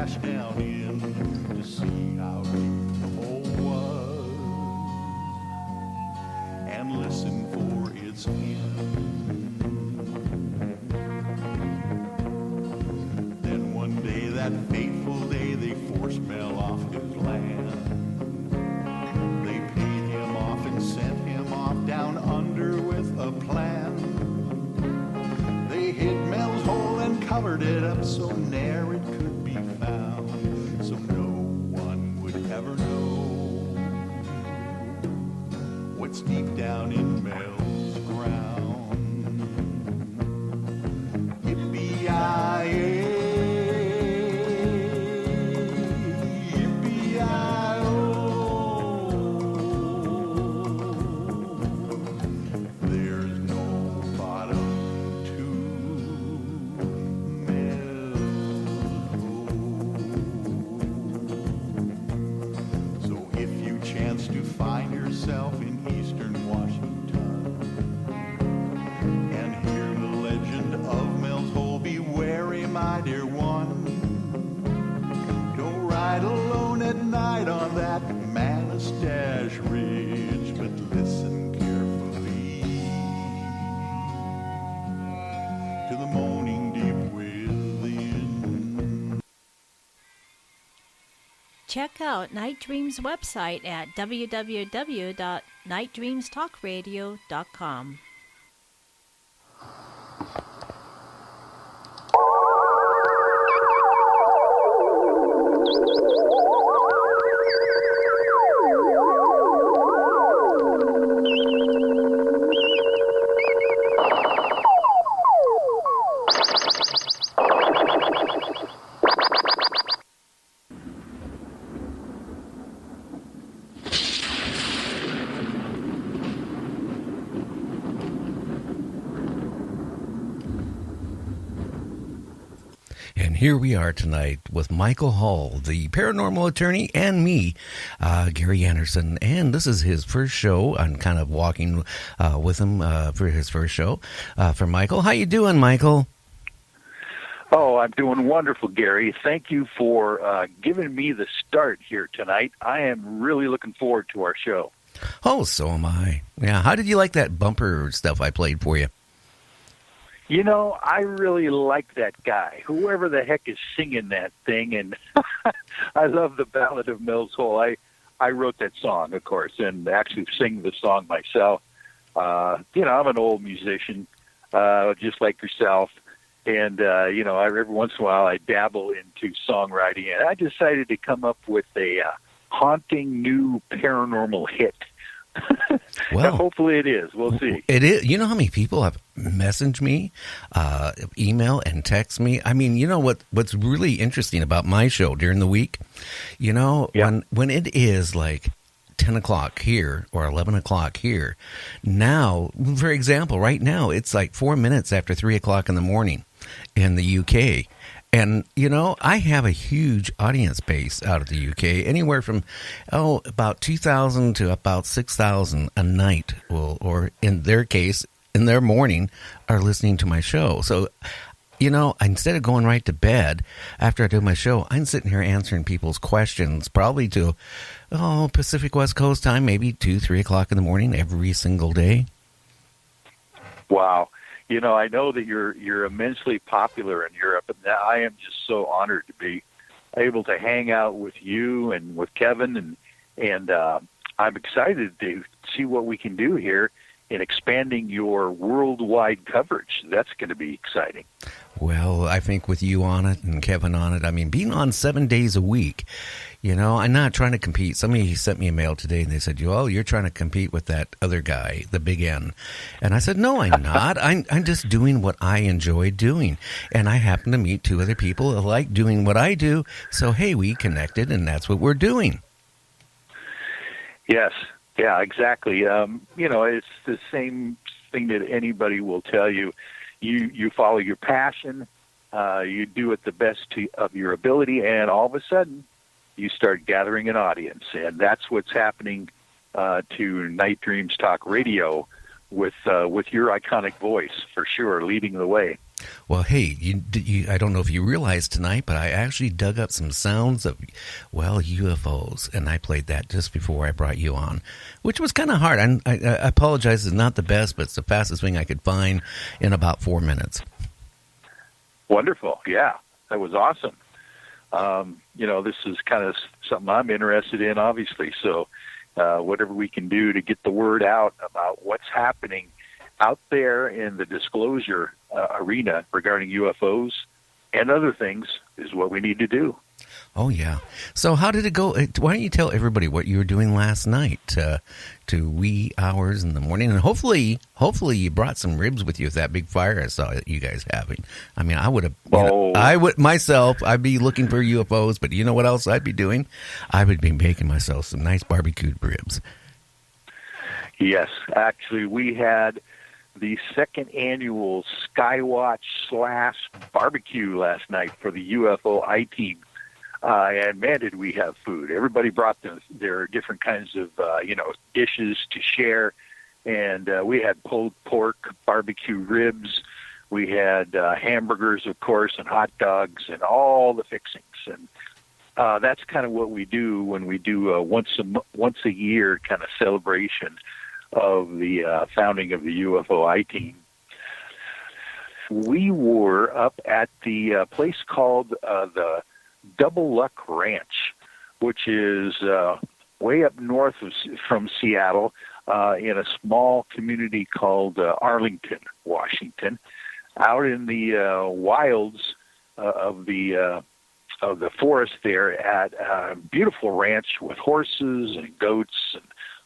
crash down in to see how deep the hole was and listen for its end. Then one day, that fateful day, they forced Mel off his land. They paid him off and sent him off down under with a plan. They hid Mel's hole and covered it up so ne'er it could be found, so no one would ever know what's deep down in Mel's ground. Yippee-yi-yay, yippee-yi-oh. There's no bottom to Mel's hole. So if you chance to find yourself in eastern Washington and hear the legend of Mel's Hole, be wary, my dear one. Don't ride alone at night on that Manastash Ridge, but listen carefully to the moaning deep within. Check out Night Dreams' website at www.nightdreamstalkradio.com. And here we are tonight with Michael Hall, the paranormal attorney, and me, Gary Anderson. And this is his first show. I'm kind of walking with him for his first show. For Michael, how you doing, Michael? Oh, I'm doing wonderful, Gary. Thank you for giving me the start here tonight. I am really looking forward to our show. Oh, so am I. Yeah, how did you like that bumper stuff I played for you? You know, I really like that guy, whoever the heck is singing that thing, and I love the Ballad of Mel's Hole. I wrote that song, of course, and actually sing the song myself. You know, I'm an old musician, just like yourself, and, you know, every once in a while I dabble into songwriting, and I decided to come up with a haunting new paranormal hit. Well, hopefully it is. We'll see. It is. You know how many people have messaged me, email and text me? I mean, you know what's really interesting about my show during the week? You know, when it is like 10 o'clock here or 11 o'clock here, now, for example, right now, it's like 4 minutes after 3 o'clock in the morning in the UK. And, you know, I have a huge audience base out of the UK, anywhere from, about 2,000 to about 6,000 a night, or in their case, in their morning, are listening to my show. So, you know, instead of going right to bed after I do my show, I'm sitting here answering people's questions, probably to, Pacific West Coast time, maybe 2, 3 o'clock in the morning every single day. Wow. You know, I know that you're immensely popular in Europe, and I am just so honored to be able to hang out with you and with Kevin, and I'm excited to see what we can do here in expanding your worldwide coverage. That's going to be exciting. Well, I think with you on it and Kevin on it, I mean, being on 7 days a week, you know, I'm not trying to compete. Somebody sent me a mail today and they said, you're trying to compete with that other guy, the Big N. And I said, no, I'm not. I'm just doing what I enjoy doing. And I happen to meet two other people that like doing what I do. So, hey, we connected and that's what we're doing. Yes. Yeah, exactly. You know, it's the same thing that anybody will tell you. You follow your passion, you do it the best of your ability, and all of a sudden you start gathering an audience. And that's what's happening to Night Dreams Talk Radio with your iconic voice, for sure, leading the way. Well, hey, I don't know if you realized tonight, but I actually dug up some sounds of, well, UFOs, and I played that just before I brought you on, which was kind of hard. I apologize, it's not the best, but it's the fastest thing I could find in about 4 minutes. Wonderful. Yeah, that was awesome. This is kind of something I'm interested in, obviously. So whatever we can do to get the word out about what's happening out there in the disclosure arena regarding UFOs and other things is what we need to do. Oh, yeah. So how did it go? Why don't you tell everybody what you were doing last night to wee hours in the morning? And hopefully you brought some ribs with you with that big fire I saw you guys having. I mean, I would have, I'd be looking for UFOs, but you know what else I'd be doing? I would be making myself some nice barbecued ribs. Yes. Actually, we had the second annual Skywatch /barbecue last night for the UFO Eye Team. And man, did we have food. Everybody brought their different kinds of, dishes to share. And we had pulled pork, barbecue ribs. We had hamburgers, of course, and hot dogs and all the fixings. And that's kind of what we do when we do a once a year kind of celebration of the founding of the UFO Eye Team. We were up at the place called the Double Luck Ranch, which is way up north from Seattle in a small community called Arlington, Washington, out in the wilds of the forest there at a beautiful ranch with horses and goats and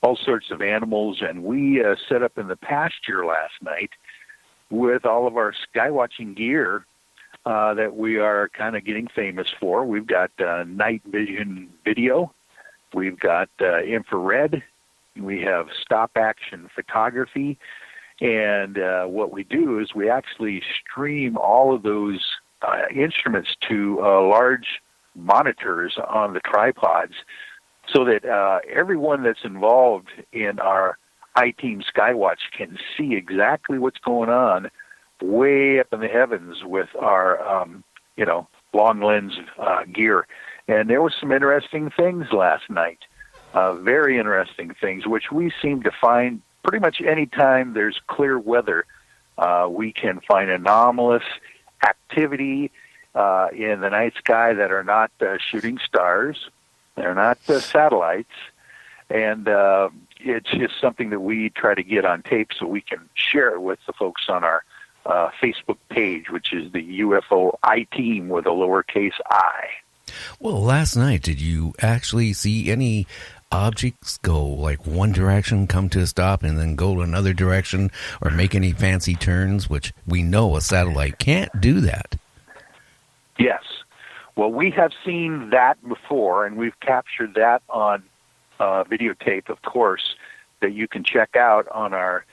all sorts of animals. And we set up in the pasture last night with all of our skywatching gear that we are kind of getting famous for. We've got night vision video. We've got infrared. We have stop-action photography. And what we do is we actually stream all of those instruments to large monitors on the tripods so that everyone that's involved in our I-Team Skywatch can see exactly what's going on way up in the heavens with our, long lens gear. And there were some interesting things last night, very interesting things, which we seem to find pretty much any time there's clear weather. We can find anomalous activity in the night sky that are not shooting stars. They're not satellites. And it's just something that we try to get on tape so we can share it with the folks on our Facebook page, which is the UFO Eye Team with a lowercase I. Well, last night, did you actually see any objects go like one direction, come to a stop, and then go another direction, or make any fancy turns, which we know a satellite can't do that? Yes. Well, we have seen that before, and we've captured that on videotape, of course, that you can check out on our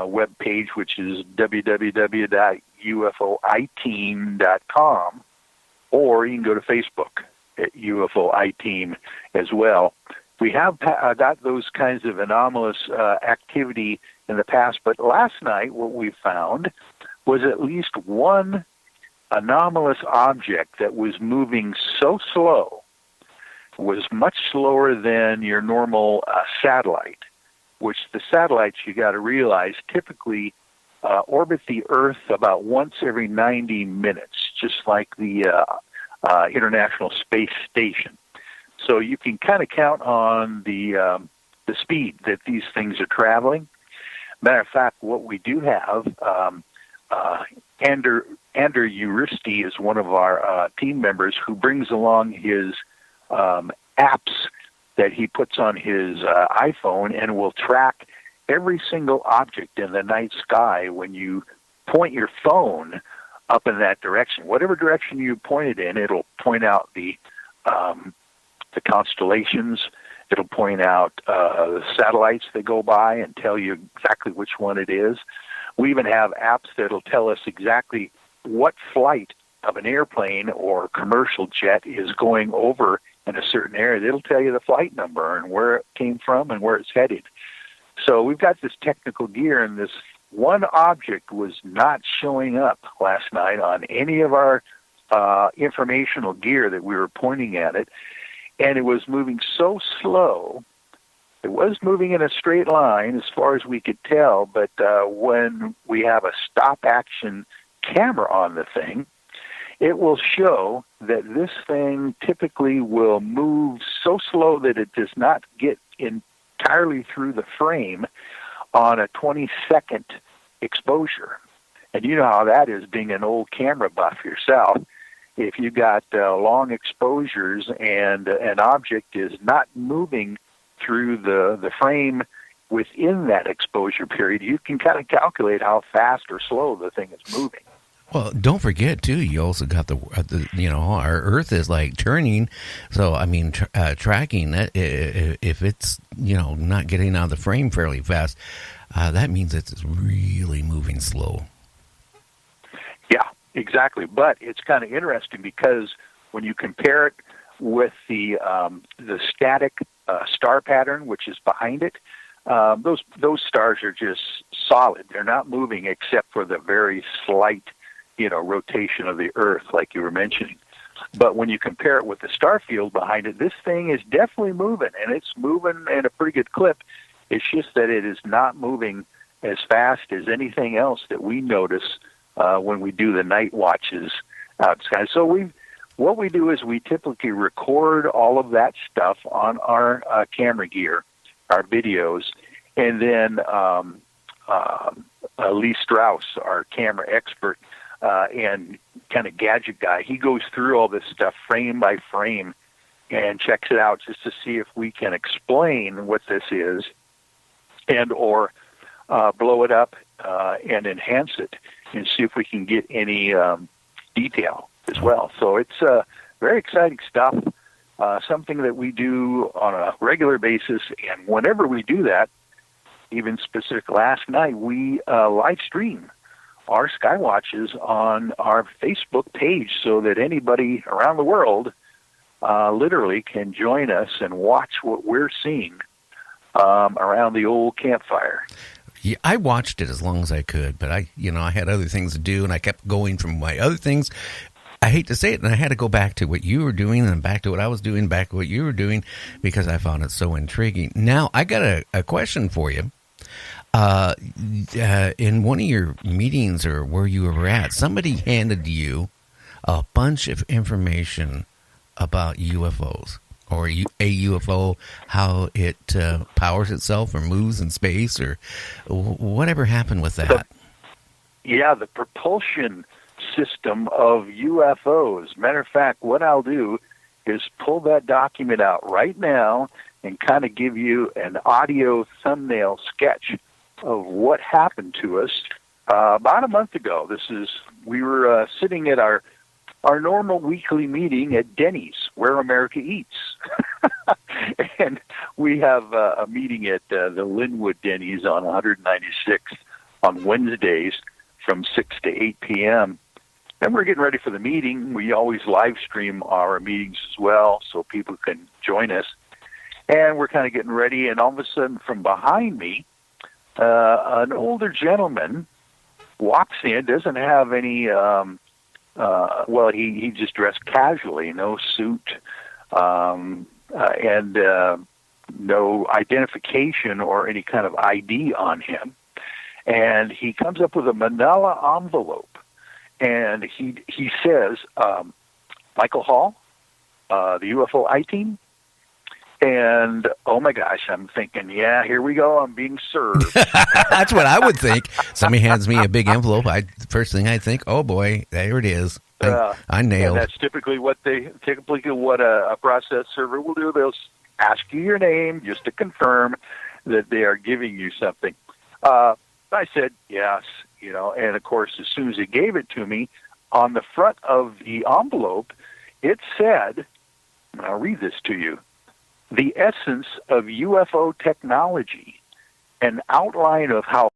web page, which is www.ufoiteam.com, or you can go to Facebook at UFO Eye Team as well. We have got those kinds of anomalous activity in the past, but last night what we found was at least one anomalous object that was moving so slow, was much slower than your normal satellite, which the satellites, you got to realize, typically orbit the Earth about once every 90 minutes, just like the International Space Station. So you can kind of count on the speed that these things are traveling. Matter of fact, what we do have, Andrew Uristi is one of our team members who brings along his apps that he puts on his iPhone and will track every single object in the night sky when you point your phone up in that direction. Whatever direction you point it in, it'll point out the constellations. It'll point out the satellites that go by and tell you exactly which one it is. We even have apps that'll tell us exactly what flight of an airplane or commercial jet is going over in a certain area. It'll tell you the flight number and where it came from and where it's headed. So we've got this technical gear and this one object was not showing up last night on any of our informational gear that we were pointing at it, and it was moving so slow. It was moving in a straight line as far as we could tell, but when we have a stop-action camera on the thing, it will show that this thing typically will move so slow that it does not get entirely through the frame on a 20-second exposure. And you know how that is, being an old camera buff yourself. If you got long exposures and an object is not moving through the frame within that exposure period, you can kind of calculate how fast or slow the thing is moving. Well, don't forget too. You also got the our Earth is like turning. So I mean, tracking that, if it's not getting out of the frame fairly fast, that means it's really moving slow. Yeah, exactly. But it's kind of interesting because when you compare it with the static star pattern, which is behind it, those stars are just solid. They're not moving except for the very slight, rotation of the Earth, like you were mentioning. But when you compare it with the star field behind it, this thing is definitely moving, and it's moving at a pretty good clip. It's just that it is not moving as fast as anything else that we notice when we do the night watches outside. So what we do is we typically record all of that stuff on our camera gear, our videos, and then Lee Strauss, our camera expert and kind of gadget guy, he goes through all this stuff frame by frame and checks it out just to see if we can explain what this is and or blow it up and enhance it and see if we can get any detail as well. So it's very exciting stuff, something that we do on a regular basis. And whenever we do that, even specific last night, we live stream our Skywatches on our Facebook page so that anybody around the world literally can join us and watch what we're seeing around the old campfire. Yeah, I watched it as long as I could, but I had other things to do, and I kept going from my other things. I hate to say it, and I had to go back to what you were doing and back to what I was doing, back to what you were doing, because I found it so intriguing. Now, I got a question for you. In one of your meetings or where you were at, somebody handed you a bunch of information about UFOs or a UFO, how it powers itself or moves in space, or whatever happened with that. The propulsion system of UFOs. Matter of fact, what I'll do is pull that document out right now and kind of give you an audio thumbnail sketch of what happened to us about a month ago. We were sitting at our normal weekly meeting at Denny's, where America eats. And we have a meeting at the Linwood Denny's on 196th on Wednesdays from 6 to 8 p.m. And we're getting ready for the meeting. We always live stream our meetings as well so people can join us. And we're kind of getting ready, and all of a sudden from behind me, an older gentleman walks in, doesn't have any, he just dressed casually, no suit, and no identification or any kind of ID on him. And he comes up with a manila envelope, and he says, Michael Hall, the UFO Eye Team. And, oh, my gosh, I'm thinking, here we go. I'm being served. That's what I would think. Somebody hands me a big envelope. First thing I think, oh, boy, there it is. I nailed. And that's typically what a process server will do. They'll ask you your name just to confirm that they are giving you something. I said yes, and, of course, as soon as he gave it to me, on the front of the envelope, it said, and I'll read this to you, the essence of UFO technology, an outline of how